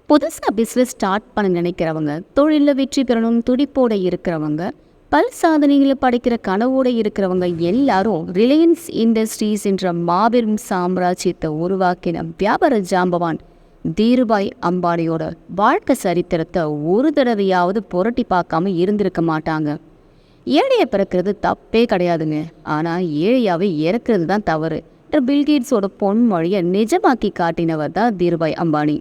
புதுசாக business start பண்ண நினைக்கிறவங்க, தொழிலில் வெற்றி பெறணும் துடிப்போட இருக்கிறவங்க, பல் சாதனைகளை படைக்கிற கனவோடு இருக்கிறவங்க எல்லாரும் ரிலையன்ஸ் இண்டஸ்ட்ரீஸ் என்ற மாபெரும் சாம்ராஜ்யத்தை உருவாக்கின வியாபார ஜாம்பவான் தீருபாய் அம்பானியோட வாழ்க்கை சரித்திரத்தை ஒரு தடவையாவது புரட்டி பார்க்காம இருந்திருக்க மாட்டாங்க. ஏழையை பிறக்கிறது தப்பே கிடையாதுங்க, ஆனால் ஏழையாவே இறக்கிறது தான் தவறு. பில்கேட்ஸோட பொன்மொழியை நிஜமாக்கி காட்டினவர் தான் தீருபாய் அம்பானி.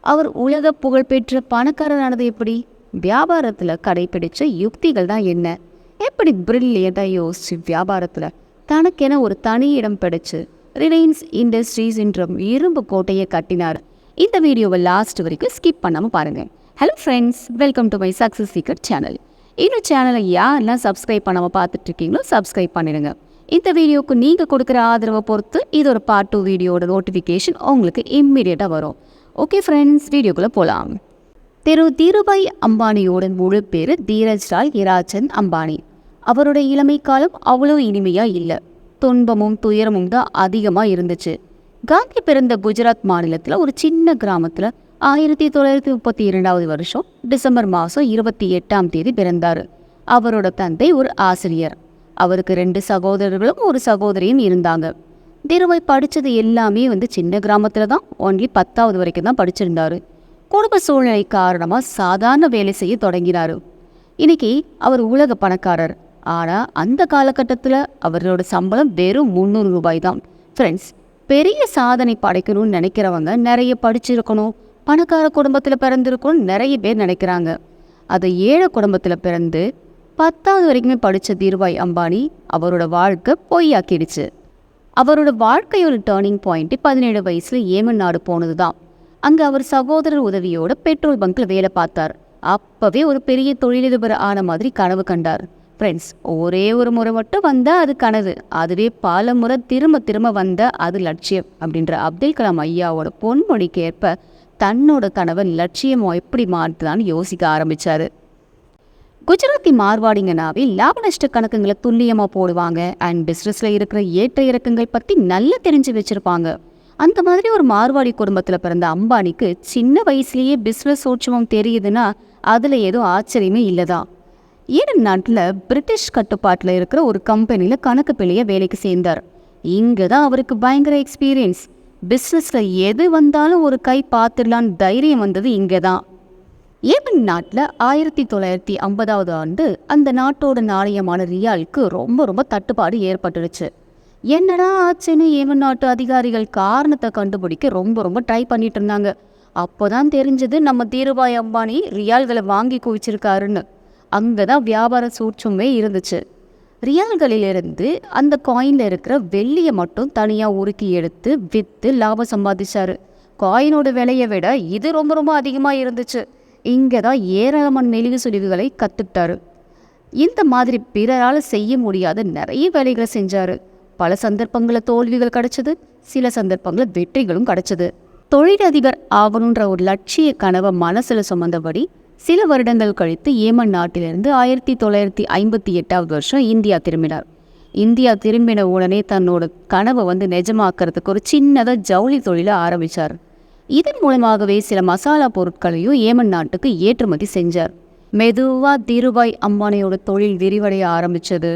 அவர் உலக புகழ்பெற்ற பணக்காரரானது எப்படி? வியாபாரத்தில் கடைபிடிச்ச யுக்திகள் தான் என்ன? எப்படி பிரில்லியண்டாக யோசிச்சு வியாபாரத்தில் தனக்கென ஒரு தனி இடம் பிடிச்சு ரிலையன்ஸ் இண்டஸ்ட்ரீஸ் என்ற இரும்பு கோட்டையை கட்டினார். இந்த வீடியோவை லாஸ்ட் வரைக்கும் ஸ்கிப் பண்ணாமல் பாருங்கள். Hello friends, welcome to my success secret channel. இந்த சேனலை யாரெல்லாம் சப்ஸ்கிரைப் பண்ணாமல் பார்த்துட்ருக்கீங்களோ சப்ஸ்கிரைப் பண்ணிடுங்க. இந்த வீடியோவுக்கு நீங்கள் கொடுக்குற ஆதரவை பொறுத்து இது ஒரு பார்ட் 2 வீடியோட நோட்டிஃபிகேஷன் உங்களுக்கு இம்மிடியட்டாக வரும். ஓகே ஃப்ரெண்ட்ஸ், வீடியோக்குள்ளே போகலாம். தீருபாய் அம்பானியோட முழு பேர் தீரஜ்லால் ஹிராச்சந்த் அம்பானி. அவரோட இளமை காலம் அவ்வளோ இனிமையாக இல்லை, துன்பமும் துயரமும் தான் அதிகமாக இருந்துச்சு. காந்தி பிறந்த குஜராத் மாநிலத்தில் ஒரு சின்ன கிராமத்தில் 1932 வருஷம் டிசம்பர் மாதம் 28 பிறந்தார். அவரோட தந்தை ஒரு ஆசிரியர். அவருக்கு 2 சகோதரர்களும் ஒரு சகோதரியும் இருந்தாங்க. தீருபாய் படித்தது எல்லாமே சின்ன கிராமத்தில் தான். ஒன்லி 10வது வரைக்கும் தான் படிச்சிருந்தாரு. குடும்ப சூழ்நிலை காரணமாக சாதாரண வேலை செய்ய தொடங்கினார். இன்னைக்கு அவர் உலக பணக்காரர். ஆனால் அந்த காலகட்டத்தில் அவரோட சம்பளம் வெறும் 300 ரூபாய் தான். ஃப்ரெண்ட்ஸ், பெரிய சாதனை படைக்கணும்னு நினைக்கிறவங்க நிறைய படிச்சிருக்கணும், பணக்கார குடும்பத்தில் பிறந்திருக்கணும்னு நிறைய பேர் நினைக்கிறாங்க. அதை ஏழை குடும்பத்தில் பிறந்து 10வது வரைக்குமே படித்த தீருபாய் அம்பானி அவரோட வாழ்க்கை பொய்யாக்கிடுச்சு. அவரோட வாழ்க்கையோட டேர்னிங் பாயிண்ட் 17 வயசுல ஏமன் நாடு போனது தான். அங்கே அவர் சகோதரர் உதவியோட பெட்ரோல் பங்க்ல வேலை பார்த்தார். அப்பவே ஒரு பெரிய தொழிலதிபர் ஆன மாதிரி கனவு கண்டார். ஃப்ரெண்ட்ஸ், ஒரே ஒரு முறை மட்டும் வந்தால் அது கனவு, அதுவே பல முறை திரும்ப திரும்ப வந்தால் அது லட்சியம் அப்படின்ற அப்துல் கலாம் ஐயாவோட பொன்மொழிக்கு ஏற்ப தன்னோட கனவை லட்சியம் எப்படி மாற்றுதான்னு யோசிக்க ஆரம்பிச்சாரு. குஜராத்தி மார்வாடிங்கனாவே லாப நஷ்ட கணக்குங்களை துல்லியமாக போடுவாங்க. அண்ட் பிஸ்னஸில் இருக்கிற ஏற்ற இறக்கங்கள் பற்றி நல்லா தெரிஞ்சு வச்சுருப்பாங்க. அந்த மாதிரி ஒரு மார்வாடி குடும்பத்தில் பிறந்த அம்பானிக்கு சின்ன வயசுலேயே பிஸ்னஸ் சூட்சமம் தெரியுதுன்னா அதில் எதுவும் ஆச்சரியமே இல்லை தான். ஈடன் நாட்டில் பிரிட்டிஷ் கட்டுப்பாட்டில் இருக்கிற ஒரு கம்பெனியில் கணக்கு பிள்ளைய வேலைக்கு சேர்ந்தார். இங்கே தான் அவருக்கு பயங்கர எக்ஸ்பீரியன்ஸ். பிஸ்னஸில் எது வந்தாலும் ஒரு கை பார்த்துடலான்னு தைரியம் வந்தது இங்கே தான். ஏமன் நாட்டில் 1950வது ஆண்டு அந்த நாட்டோட நாணயமான ரியாலுக்கு ரொம்ப தட்டுப்பாடு ஏற்பட்டுருச்சு. என்னடா ஆச்சுன்னு ஏமன் நாட்டு அதிகாரிகள் காரணத்தை கண்டுபிடிக்க ரொம்ப ட்ரை பண்ணிட்டு இருந்தாங்க. அப்போதான் தெரிஞ்சது நம்ம தீருபாய் அம்பானி ரியால்களை வாங்கி குவிச்சிருக்காருன்னு. அங்கே தான் வியாபார சூட்சமே இருந்துச்சு. ரியால்களிலிருந்து அந்த காயினில் இருக்கிற வெள்ளியை மட்டும் தனியாக உருக்கி எடுத்து விற்று லாபம் சம்பாதிச்சாரு. காயினோட விலையை விட இது ரொம்ப அதிகமாக இருந்துச்சு. இங்கே தான் ஏராளமான நெளிவு சுழிவுகளை கற்றுக்கிட்டாரு. இந்த மாதிரி பிறரால் செய்ய முடியாத நிறைய வேலைகளை செஞ்சார். பல சந்தர்ப்பங்களில் தோல்விகள் கிடைச்சது, சில சந்தர்ப்பங்களில் வெற்றிகளும் கிடைச்சது. தொழிலதிபர் ஆகணுன்ற ஒரு லட்சிய கனவை மனசில் சுமந்தபடி சில வருடங்கள் கழித்து ஏமன் நாட்டிலிருந்து 1958 வருஷம் இந்தியா திரும்பினார். இந்தியா திரும்பின உடனே தன்னோட கனவை நிஜமாக்கிறதுக்கு ஒரு சின்னதாக ஜவுளி தொழிலை ஆரம்பித்தார். இதன் மூலமாகவே சில மசாலா பொருட்களையும் ஏமன் நாட்டுக்கு ஏற்றுமதி செஞ்சார். மெதுவாக தீருபாய் அம்பானியோட தொழில் விரிவடைய ஆரம்பித்தது.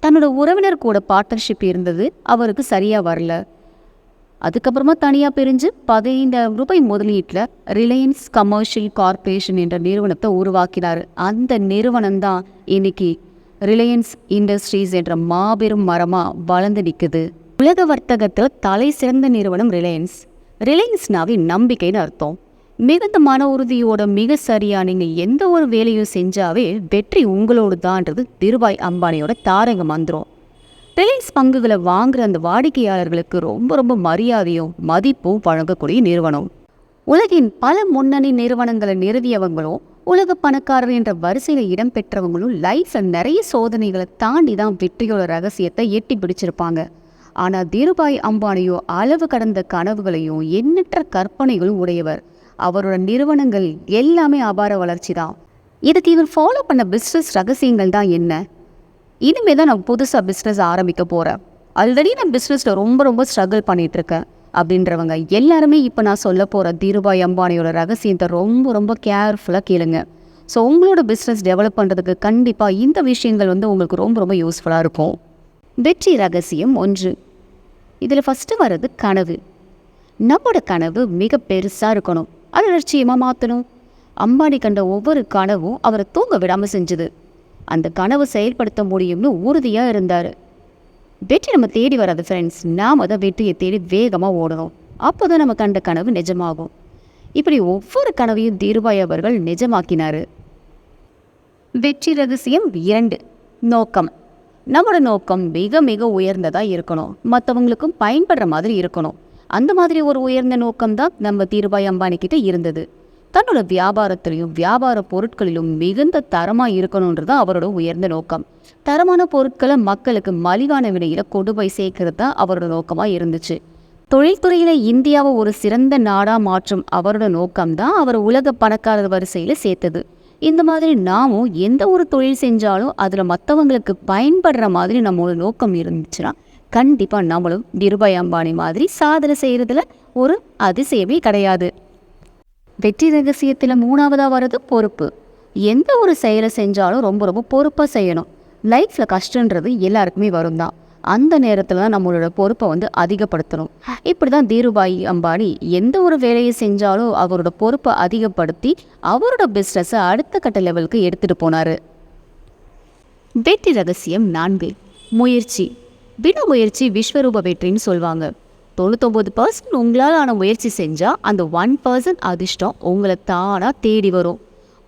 தன்னோட உறவினர் கூட பார்ட்னர்ஷிப் இருந்தது, அவருக்கு சரியாக வரல. அதுக்கப்புறமா தனியாக பிரிஞ்சு 15,000 ரூபாய் முதலீட்டில் ரிலையன்ஸ் கமர்ஷியல் கார்பரேஷன் என்ற நிறுவனத்தை உருவாக்கினார். அந்த நிறுவனம் தான் இன்னைக்கு ரிலையன்ஸ் இண்டஸ்ட்ரீஸ் என்ற மாபெரும் மரமாக வளர்ந்து நிற்குது. உலக வர்த்தகத்தில் தலை சிறந்த நிறுவனம் ரிலையன்ஸ். ரிலையன்ஸ்னாவே நம்பிக்கைன்னு அர்த்தம். மிகுந்த மன உறுதியோட மிக சரியாக நீங்கள் எந்த ஒரு வேலையும் செஞ்சாவே வெற்றி உங்களோடு தான்றது தீருபாய் அம்பானியோட தாரக மந்திரம். ரிலையன்ஸ் பங்குகளை வாங்குற அந்த வாடிக்கையாளர்களுக்கு ரொம்ப மரியாதையும் மதிப்பும் வழங்கக்கூடிய நிறுவனம். உலகின் பல முன்னணி நிறுவனங்களை நிறுவியவங்களும் உலக பணக்காரர் என்ற வரிசையில் இடம் பெற்றவங்களும் லைஃப்பில் நிறைய சோதனைகளை தாண்டி தான் வெற்றியோட ரகசியத்தை எட்டி பிடிச்சிருப்பாங்க. ஆனால் தீருபாய் அம்பானியோ அளவு கடந்த கனவுகளையும் எண்ணற்ற கற்பனைகளும் உடையவர். அவரோட நிறுவனங்கள் எல்லாமே அபார வளர்ச்சி தான். இதுக்கு இவர் ஃபாலோ பண்ண பிஸ்னஸ் ரகசியங்கள் தான் என்ன? இனிமேல் தான் நான் புதுசாக பிஸ்னஸ் ஆரம்பிக்க போகிறேன். ஆல்ரெடி நான் பிஸ்னஸில் ரொம்ப ஸ்ட்ரகிள் பண்ணிகிட்ருக்கேன். அப்படின்றவங்க எல்லாருமே இப்போ நான் சொல்ல போகிற தீருபாய் அம்பானியோட ரகசியத்தை ரொம்ப ரொம்ப கேர்ஃபுல்லாக கேளுங்க. ஸோ உங்களோட பிஸ்னஸ் டெவலப் பண்ணுறதுக்கு கண்டிப்பாக இந்த விஷயங்கள் உங்களுக்கு ரொம்ப ரொம்ப யூஸ்ஃபுல்லாக இருக்கும். வெற்றி ரகசியம் 1. இதில் ஃபஸ்ட்டு வர்றது கனவு. நம்மளோட கனவு மிக பெருசாக இருக்கணும், அதை லட்சியமாக மாற்றணும். அம்பானி கண்ட ஒவ்வொரு கனவும் அவரை தூங்க விடாமல் செஞ்சுது. அந்த கனவு செயல்படுத்த முடியும்னு உறுதியாக இருந்தார். வெற்றி நம்ம தேடி வராது ஃப்ரெண்ட்ஸ், நாம் அதை வெற்றியை தேடி வேகமாக ஓடணும். அப்போ தான் நம்ம கண்ட கனவு நிஜமாகும். இப்படி ஒவ்வொரு கனவையும் தீருபாய் அவர்கள் நிஜமாக்கினார். வெற்றி ரகசியம் 2. நோக்கம். நம்மளோட நோக்கம் மிக மிக உயர்ந்ததாக இருக்கணும், மற்றவங்களுக்கும் பயன்படுற மாதிரி இருக்கணும். அந்த மாதிரி ஒரு உயர்ந்த நோக்கம்தான் நம்ம தீருபாய் அம்பானி கிட்ட இருந்தது. தன்னோட வியாபாரத்திலையும் வியாபார பொருட்களிலும் மிகுந்த தரமாக இருக்கணுன்றது அவரோட உயர்ந்த நோக்கம். தரமான பொருட்களை மக்களுக்கு மலிவான விலையில் கொண்டு போய் சேர்க்கறது தான் அவரோட நோக்கமாக இருந்துச்சு. தொழில்துறையில் இந்தியாவை ஒரு சிறந்த நாடாக மாற்றும் அவரோட நோக்கம்தான் அவர் உலக பணக்காரர் வரிசையில் சேர்த்தது. இந்த மாதிரி நாமும் எந்த ஒரு தொழில் செஞ்சாலும் அதில் மற்றவங்களுக்கு பயன்படுற மாதிரி நம்மளோட நோக்கம் இருந்துச்சுன்னா கண்டிப்பாக நம்மளும் தீருபாய் அம்பானி மாதிரி சாதனை செய்கிறதுல ஒரு அதிசயமே கிடையாது. வெற்றி ரகசியத்தில் 3வதாக வர்றது பொறுப்பு. எந்த ஒரு செயலை செஞ்சாலும் ரொம்ப ரொம்ப பொறுப்பாக செய்யணும். லைஃப்பில் கஷ்டன்றது எல்லாருக்குமே வரும் தான். அந்த நேரத்தில் தான் நம்மளோட பொறுப்பை அதிகப்படுத்தணும். இப்படி தான் தீருபாய் அம்பானி எந்த ஒரு வேலையை செஞ்சாலும் அவரோட பொறுப்பை அதிகப்படுத்தி அவரோட பிஸ்னஸை அடுத்த கட்ட லெவலுக்கு எடுத்துகிட்டு போனார். வெற்றி ரகசியம் 4. முயற்சி. விடாமுயற்சி விஸ்வரூப வெற்றின்னு சொல்லுவாங்க. 99% உங்களால் ஆன முயற்சி செஞ்சால் அந்த 1% அதிர்ஷ்டம் உங்களை தானாக தேடி வரும்.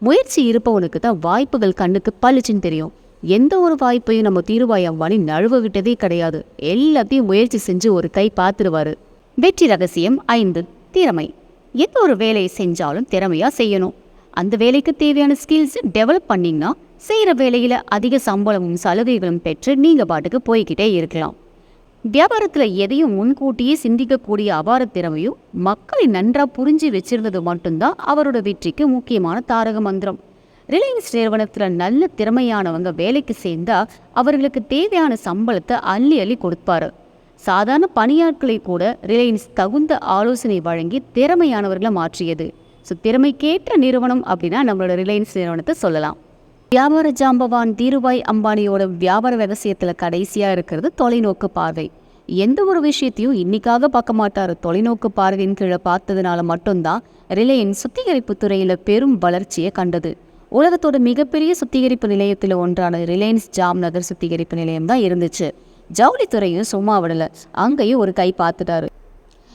முயற்சி இருப்பவனுக்கு தான் வாய்ப்புகள் கண்ணுக்கு பளிச்சுன்னு தெரியும். எந்த ஒரு வாய்ப்பையும் நம்ம தீருபாய் அம்பானி நழுவ விட்டதே கிடையாது. எல்லாத்தையும் முயற்சி செஞ்சு ஒரு கை பார்த்துருவாரு. வெற்றி ரகசியம் 5. திறமை. எந்த ஒரு வேலையை செஞ்சாலும் திறமையாக செய்யணும். அந்த வேலைக்கு தேவையான ஸ்கில்ஸ் டெவலப் பண்ணிங்கன்னா செய்கிற வேலையில் அதிக சம்பளமும் சலுகைகளும் பெற்று நீங்கள் பாட்டுக்கு போய்கிட்டே இருக்கலாம். வியாபாரத்தில் எதையும் முன்கூட்டியே சிந்திக்கக்கூடிய அபார திறமையும் மக்களை நன்றாக புரிஞ்சு வச்சிருந்தது மட்டும்தான் அவரோட வெற்றிக்கு முக்கியமான தாரக மந்திரம். ரிலையன்ஸ் நிறுவனத்தில் நல்ல திறமையானவங்க வேலைக்கு சேர்ந்தா அவர்களுக்கு தேவையான சம்பளத்தை அள்ளி அள்ளி கொடுப்பாரு. சாதாரண பணியாட்களை கூட ரிலையன்ஸ் தகுந்த ஆலோசனை வழங்கி திறமையானவர்களை மாற்றியது. ஸோ திறமைக்கேற்ற நிறுவனம் அப்படின்னா நம்மளோட ரிலையன்ஸ் நிறுவனத்தை சொல்லலாம். வியாபார ஜாம்பவான் தீருபாய் அம்பானியோட வியாபார ரகசியத்தில் கடைசியாக இருக்கிறது தொலைநோக்கு பார்வை. எந்த ஒரு விஷயத்தையும் இன்னைக்காக பார்க்க மாட்டார், தொலைநோக்கு பார்வையின் கீழே பார்த்ததுனால மட்டும்தான் ரிலையன்ஸ் சுத்திகரிப்பு துறையில் பெரும் வளர்ச்சியை கண்டது. உலகத்தோட மிகப்பெரிய சுத்திகரிப்பு நிலையத்தில் ஒன்றான ரிலையன்ஸ் ஜாம்நகர் சுத்திகரிப்பு நிலையம் தான் இருந்துச்சு. ஜவுளித்துறையும் சும்மா விடலை, அங்கேயும் ஒரு கை பார்த்துட்டாரு.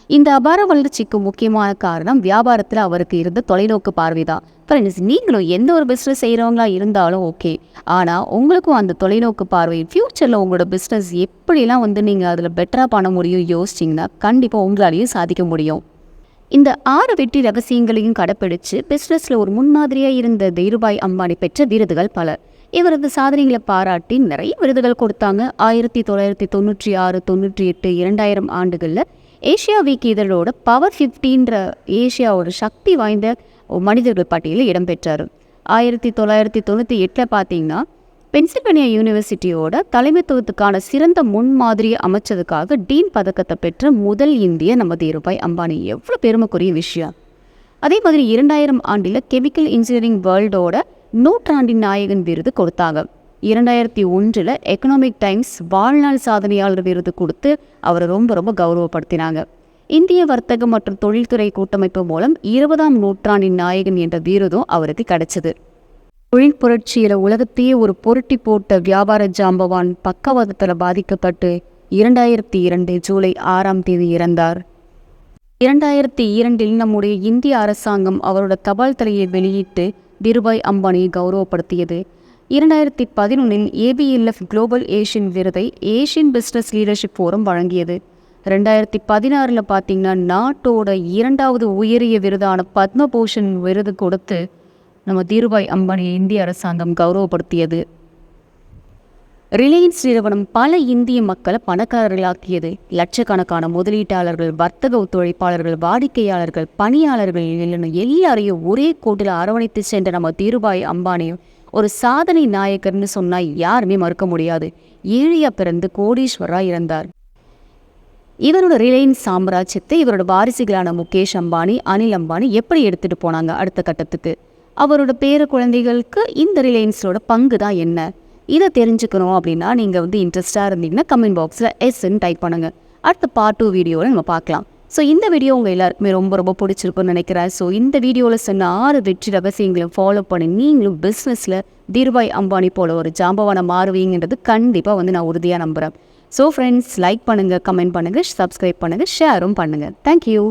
இந்த அபார வளர்ச்சிக்கு முக்கியமான காரணம் வியாபாரத்தில் அவருக்கு இருந்த தொலைநோக்கு பார்வை தான். ஃப்ரெண்ட்ஸ், நீங்களும் எந்த ஒரு பிஸ்னஸ் செய்கிறவங்களா இருந்தாலும் ஓகே, ஆனால் உங்களுக்கும் அந்த தொலைநோக்கு பார்வை ஃப்யூச்சரில் உங்களோட பிஸ்னஸ் எப்படிலாம் நீங்கள் அதில் பெட்டராக பண்ண முடியும் யோசிச்சிங்கன்னா கண்டிப்பாக உங்களாலேயும் சாதிக்க முடியும். இந்த 6 வெற்றி ரகசியங்களையும் கடைப்பிடிச்சு பிஸ்னஸில் ஒரு முன்மாதிரியாக இருந்த தீருபாய் அம்பானி பெற்ற விருதுகள் பல. இவரது சாதனைகளை பாராட்டி நிறைய விருதுகள் கொடுத்தாங்க. 1996, 98, 2000 ஆண்டுகளில் ஏஷியா வீக் இதழோட பவர் 50ன்ற ஏஷியாவோட சக்தி வாய்ந்த மனிதர்கள் பட்டியலில் இடம்பெற்றார். 1998 பார்த்தீங்கன்னா பென்சில்வேனியா யூனிவர்சிட்டியோட தலைமைத்துவத்துக்கான சிறந்த முன்மாதிரியை அமைச்சதுக்காக டீன் பதக்கத்தை பெற்ற முதல் இந்திய நம்ம தீருபாய் அம்பானி. எவ்வளோ பெருமைக்குரிய விஷயம். அதே மாதிரி 2000 ஆண்டில் கெமிக்கல் இன்ஜினியரிங் வேர்ல்டோட நூற்றாண்டின் நாயகன் விருது கொடுத்தாங்க. 2001 எக்கனாமிக் டைம்ஸ் வாழ்நாள் சாதனையாளர் விருது கொடுத்து அவரை ரொம்ப ரொம்ப கௌரவப்படுத்தினாங்க. இந்திய வர்த்தக மற்றும் தொழில்துறை கூட்டமைப்பு மூலம் 20ஆம் நூற்றாண்டின் நாயகன் என்ற விருதும் அவருக்கு கிடைச்சது. தொழில் புரட்சியில் உலகத்தையே ஒரு புரட்டி போட்ட வியாபார ஜாம்பவான் பக்கவாதத்தில் பாதிக்கப்பட்டு 2002 ஜூலை 6ஆம் தேதி இறந்தார். 2002 நம்முடைய இந்திய அரசாங்கம் அவரோட தபால் தலையை வெளியிட்டு தீருபாய் அம்பானியை கௌரவப்படுத்தியது. 2011 ABLF குளோபல் ஏஷியன் விருதை ஏஷியன் பிஸ்னஸ் லீடர்ஷிப் ஃபோரம் வழங்கியது. 2016 பார்த்தீங்கன்னா நாட்டோட 2வது உயரிய விருதான பத்மபூஷன் விருது கொடுத்து நம்ம தீருபாய் அம்பானியை இந்திய அரசாங்கம் கௌரவப்படுத்தியது. ரிலையன்ஸ் நிறுவனம் பல இந்திய மக்களை பணக்காரர்களாக்கியது. லட்சக்கணக்கான முதலீட்டாளர்கள், வர்த்தக ஒத்துழைப்பாளர்கள், வாடிக்கையாளர்கள், பணியாளர்கள் எல்லாரையும் ஒரே கோட்டில் அரவணைத்து சென்ற நம்ம தீருபாய் அம்பானியும் ஒரு சாதனை நாயகர்னு சொன்னால் யாருமே மறுக்க முடியாது. ஏழையா பிறந்து கோடீஸ்வரராக இருந்தார். இவரோட ரிலையன்ஸ் சாம்ராஜ்யத்தை இவரோட வாரிசுகளான முகேஷ் அம்பானி, அனில் அம்பானி எப்படி எடுத்துகிட்டு போனாங்க அடுத்த கட்டத்துக்கு, அவரோட பேர குழந்தைகளுக்கு இந்த ரிலையன்ஸோட பங்கு தான் என்ன, இதை தெரிஞ்சுக்கணும் அப்படின்னா நீங்கள் இன்ட்ரெஸ்டாக இருந்தீங்கன்னா கமெண்ட் பாக்ஸில் எஸ்ன்னு டைப் பண்ணுங்கள். அடுத்த பார்ட் 2 வீடியோவில் நம்ம பார்க்கலாம். ஸோ இந்த வீடியோ உங்கள் எல்லாருக்குமே ரொம்ப பிடிச்சிருக்குன்னு நினைக்கிறேன். ஸோ இந்த வீடியோவில் சொன்ன 6 வெற்றி ரகசியங்களை ஃபாலோ பண்ணி நீங்களும் பிஸ்னஸில் தீருபாய் அம்பானி போல ஒரு ஜாம்பவான மாறுவீங்கன்றது கண்டிப்பாக நான் உறுதியாக நம்புகிறேன். ஸோ ஃப்ரெண்ட்ஸ், லைக் பண்ணுங்கள், கமெண்ட் பண்ணுங்கள், சப்ஸ்கிரைப் பண்ணுங்கள், ஷேரும் பண்ணுங்கள். தேங்க்யூ.